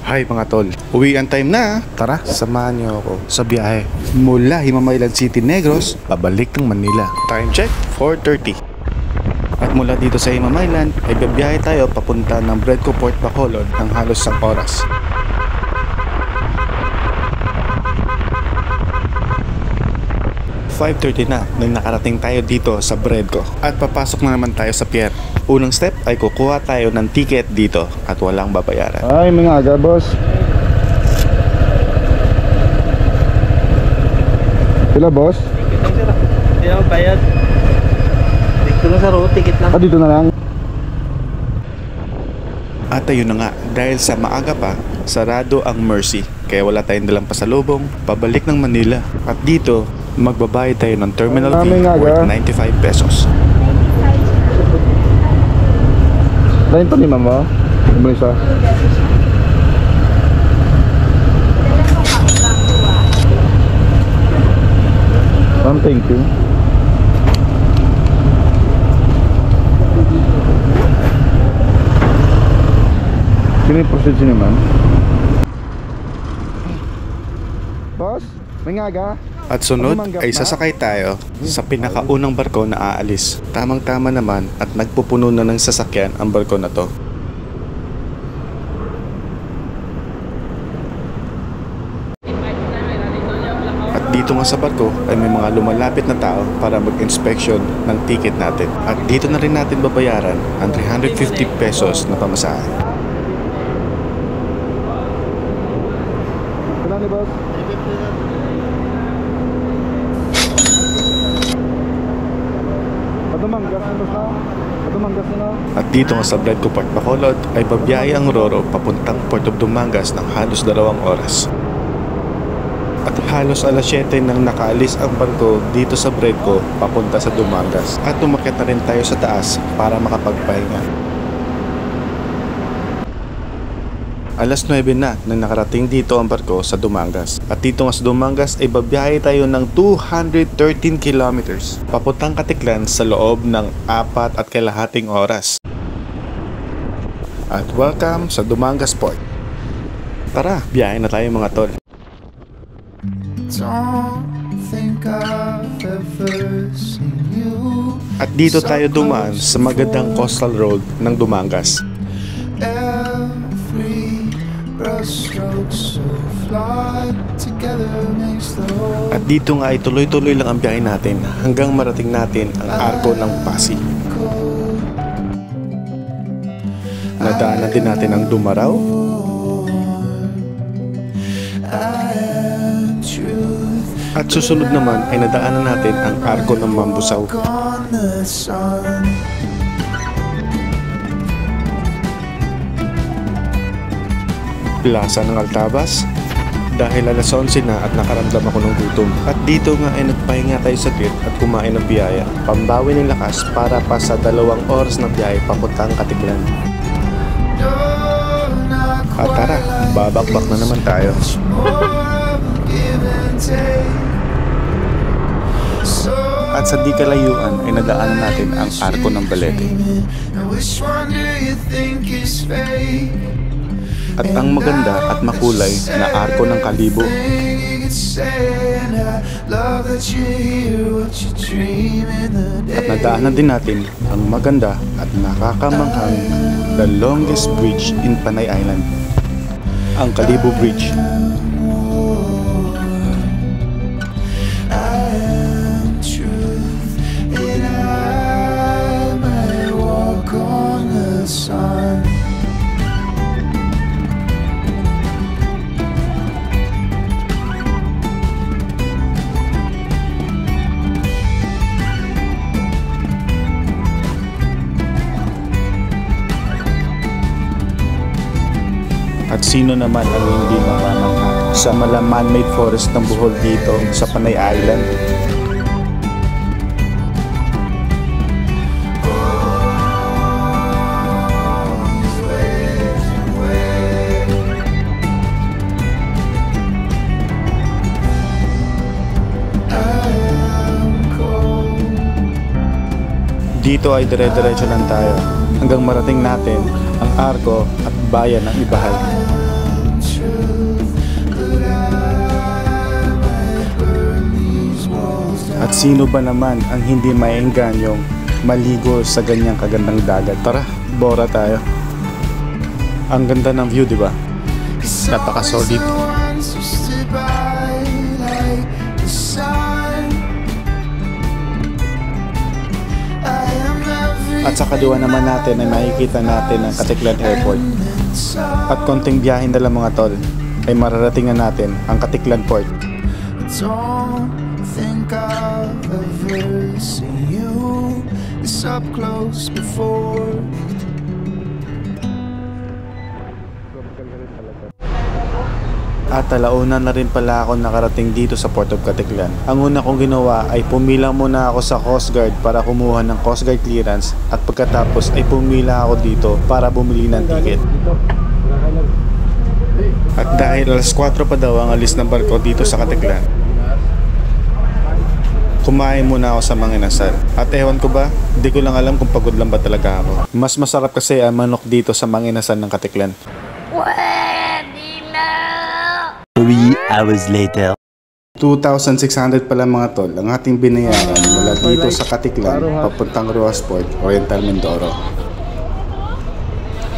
Hi mga tol, uwian time na. Tara, samahan niyo ako sa biyahe mula Himamaylan City, Negros, pabalik ng Manila. Time check, 4:30. At mula dito sa Himamaylan ay bibiyahe tayo papunta ng Bredco Port Bacolod ng halos 1 oras. (5:30) na nang nakarating tayo dito sa Bredco at papasok na naman tayo sa pier. Unang step ay kukuha tayo ng ticket dito at walang babayaran. Ay, mga aga, boss. Pila, boss? Ticket lang, sir. Hindi naman bayad. Dito lang, sir. Ticket lang. Dito na lang. At ayun na nga, dahil sa maaga pa, sarado ang Mercy. Kaya wala tayong dalang pasalubong, pabalik ng Manila. At dito, magbabayad tayo ng terminal fee worth 95 pesos. Lain to ni mama. Umalisa. Thank you. Sino yung proceed sini, ma'am? Boss, may ngaga? At sunod ay sasakay tayo sa pinakaunang barko na aalis. Tamang-tama naman at nagpupuno na ng sasakyan ang barko na to. At dito nga sa barko ay may mga lumalapit na tao para mag-inspection ng ticket natin. At dito na rin natin babayaran ang 350 pesos na pamasahe. Kailan ni boss? At dito nga sa Bredco Port Bacolod ay babiyahe ang Roro papuntang Port of Dumangas ng halos 2 oras. At halos alas 7 nang nakaalis ang barko dito sa Bredco papunta sa Dumangas. At umakyat na rin tayo sa taas para makapagpahinga. Alas 9 na nang nakarating dito ang barko sa Dumangas. At dito nga sa Dumangas ay babiyahe tayo ng 213 kilometers papuntang Katiklan sa loob ng 4.5 oras. At welcome sa Dumangas Port. Tara, biyahe na tayo mga tol. At dito tayo dumaan sa magandang coastal road ng Dumangas. At dito nga ay tuloy-tuloy lang ang biyahe natin hanggang marating natin ang arko ng Pasig. Nadaanan din natin ang Dumaraw. At susunod naman ay nadaanan natin ang arko ng Mambusaw. Plaza ng Altabas dahil alas 11 na at nakaramdam ako ng gutom. At dito nga ay nagpahinga tayo saglit at kumain ng biyaya, pambawi ng lakas para pa sa 2 oras na biyahe papuntang Katiklan. At tara, babakbak na naman tayo. At sa di kalayuan ay nadaanan natin ang arko ng Balete. At ang maganda at makulay na arko ng Kalibo. At nadaanan din natin ang maganda at nakakamanghang the longest bridge in Panay Island, ang Kalibo Bridge. At sino naman ang hindi mamamangha sa man-made forest ng Bohol dito sa Panay Island? Dito ay dire-diretso lang tayo hanggang marating natin ang arko at bayan ng Ibahal. At sino ba naman ang hindi maenganyong maligo sa ganyang kagandang dagat? Tara, bora tayo. Ang ganda ng view, di ba? Napaka-solid. At sa kaliwa naman natin ay makikita natin ang Katiklan Airport. At konting biyahe na lang mga tol, ay mararatingan natin ang Katiklan Port. Don't think I've ever seen you this up close before. At alauna na rin pala ako nakarating dito sa Port of Katiklan. Ang una kong ginawa ay pumila muna ako sa Coast Guard para kumuha ng Coast Guard clearance at pagkatapos ay pumila ako dito para bumili ng ticket. At dahil alas 4 pa daw ang alis ng barko dito sa Katiklan, kumain muna ako sa Manginasal. At ewan ko ba, hindi ko lang alam kung pagod lang ba talaga ako. Mas masarap kasi ang manok dito sa Manginasal ng Katiklan. 3 hours later. 2,600 pala mga tol ang ating binayaran mula dito sa Katiklan papuntang Rojas Port, Oriental Mindoro.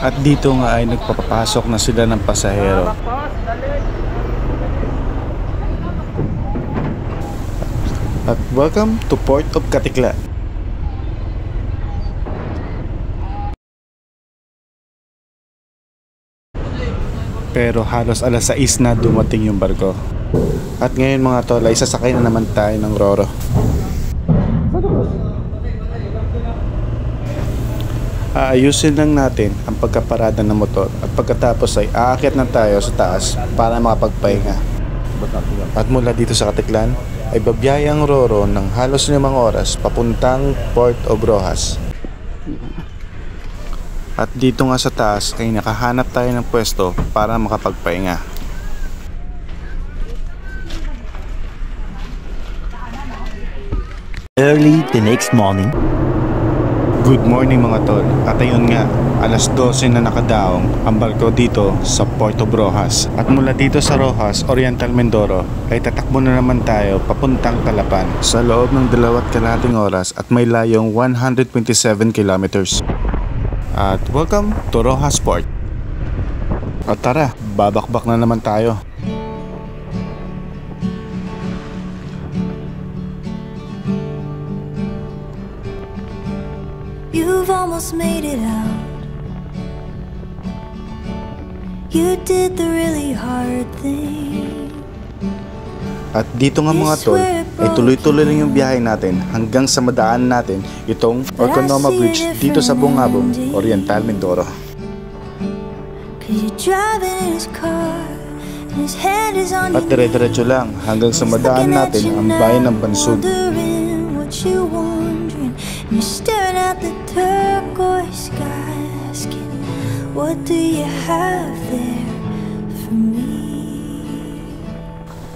At dito nga ay nagpapapasok na sila ng pasahero. At welcome to Port of Katiklan. Pero halos alas 6 na dumating yung barko. At ngayon mga tol ay sasakay na naman tayo ng Roro. Aayusin lang natin ang pagkaparada ng motor at pagkatapos ay aakyat na tayo sa taas para makapagpahinga. At mula dito sa Katiklan ay babiyahe ang Roro ng halos 5 oras papuntang Port of Rojas. At dito nga sa taas ay nakahanap tayo ng pwesto para makapagpahinga. Early the next morning. Good morning mga tol. At ayun nga, alas 12 na nakadaong ang barko dito sa Port of Rojas. At mula dito sa Rojas, Oriental Mindoro, ay tatakbo na naman tayo papuntang Calapan sa loob ng 2.5 oras at may layong 127 kilometers. At welcome to Rojas Port. At tara, babakbak na naman tayo. You've almost made it out. You did the really hard thing. At dito nga mga tol, ay tuloy-tuloy lang yung biyahe natin hanggang sa madaan natin itong Orconoma Bridge dito sa Bungabong, Oriental Mindoro. At dire-diretso lang hanggang sa madaan natin ang bayan ng Bansud.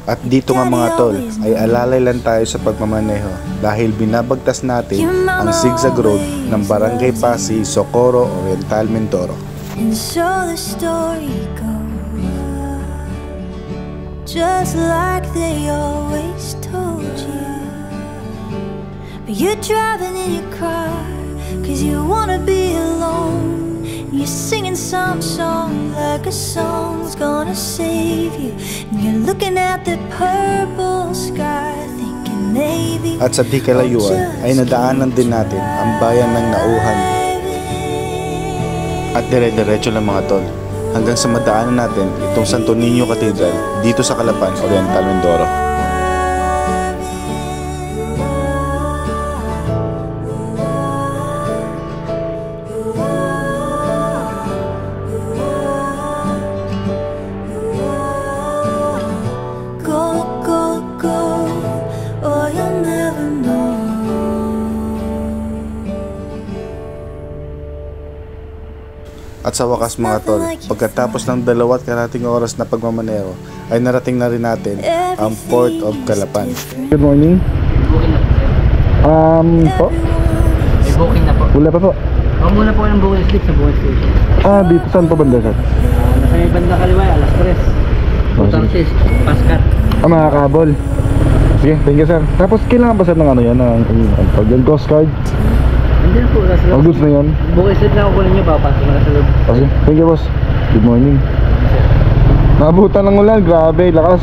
At dito nga mga tol, ay alalay lang tayo sa pagmamaneho dahil binabagtas natin ang zigzag road ng Barangay Pasig, Socorro, Oriental Mindoro. And so the story goes, just like they always told you. But you're driving in your car, cause you wanna be alone. You're singing some song like a song's gonna save you. And you're looking at the purple sky thinking maybe. At sa di kalayuan ay nadaanan din natin ang bayan ng Nauhan. At dire-diretso lang mga tol hanggang sa madaanan natin itong Santo Niño Cathedral dito sa Calapan, Oriental Mindoro. At sa wakas mga tol, pagkatapos ng 2.5 oras na pagmamaneho, ay narating na rin natin ang Port of Calapan. Good morning. Po? May booking na po. Wala pa po. Ako muna po ng booking slip sa booking station. Dito saan po banda, sir? Nasa may banda kaliwa, alas 3. Putarsis, Pascat. Mga kabol. Sige, thank you sir. Tapos kailangan ba sir ng ano yan, ng Coast Guard? Hindi na po, nasa O loob. goods na yan? Bukay slip na ako kunin nyo, papasok na sa loob. Okay, thank you boss. Good morning. Nabutan ng ulan, grabe, lakas.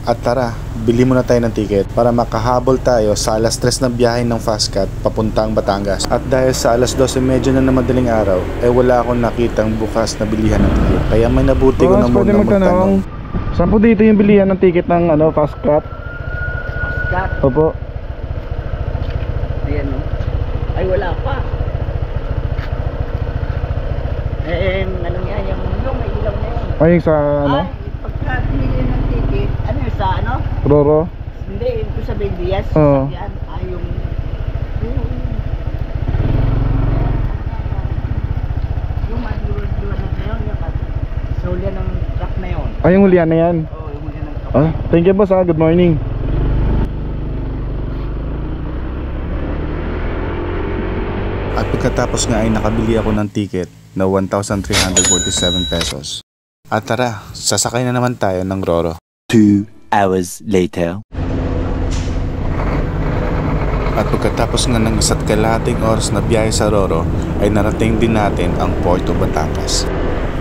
At tara, bili muna tayo ng ticket para makahabol tayo sa alas 3 ng biyahe ng Fastcat papuntang Batangas. At dahil sa alas 12:30 na ng madaling araw, wala akong nakitang bukas na bilihan ng ticket. Kaya may nabuti ko na Boss, muna pwede magtanong. Saan po dito yung bilihan ng ticket ng Fastcat? Cut. Opo. Ayan, no? Ay, wala pa. Ano nga, yung may ilaw na yun. Ay, sa Ay, pagka pinili ng ticket, ano yun sa ano? Roro? Hindi, ito sa Bendias. Oo. Yan, ay yung madiwan na yun, yung solya ng truck na yun. Ay, yung hulihan na yan. Oo, yung huli ng truck. Thank you boss, good morning. At pagkatapos nga ay nakabili ako ng ticket na 1,347 pesos. At tara, sasakay na naman tayo ng Roro. 2 hours later. At pagkatapos nga ng isa't kalahating oras na biyahe sa Roro, ay narating din natin ang Puerto Batangas.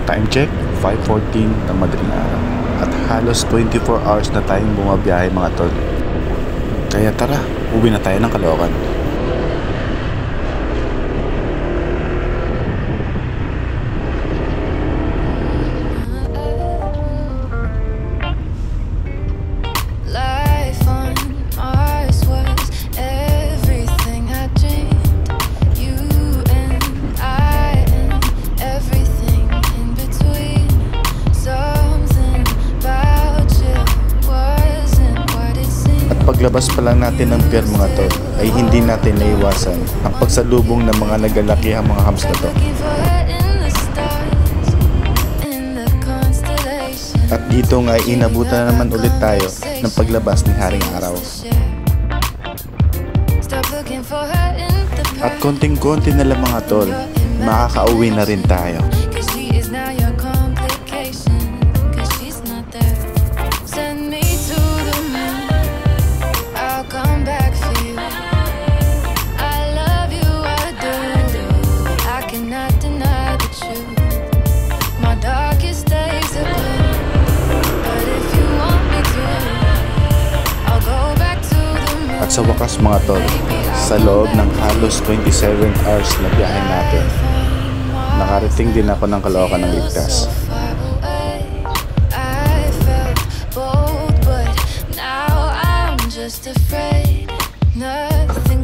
Time check, 5:14 ng madaling araw. At halos 24 hours na tayong bumabiyahe mga tol. Kaya tara, uwi na tayo ng Caloocan. Life on Mars was everything I dreamed. You and I and everything in between. Something about you wasn't what it seemed. At paglabas pa lang natin ng pier mga tol, ay hindi natin naiwasan ang pagsalubong ng mga nagalakihang mga hams na to. Looking for her in the stars, in the constellations. At dito nga ay inabutan na naman ulit tayo ng paglabas ni Haring Araw. Stop looking for her in the At konting-konti na lang mga tol, makakauwi na rin tayo. Cause she is now your complication. Cause she's not there. Send me to the moon, I'll come back for you. I love you, I do. I cannot deny the truth. My darkest days are blue. But if you want me to, I'll go back to the moon. At sa wakas mga tol, sa loob ng halos 27 hours na biyahe natin, nakarating din ako ng Caloocan ng ligtas. I felt bold, but now I'm just afraid. Nothing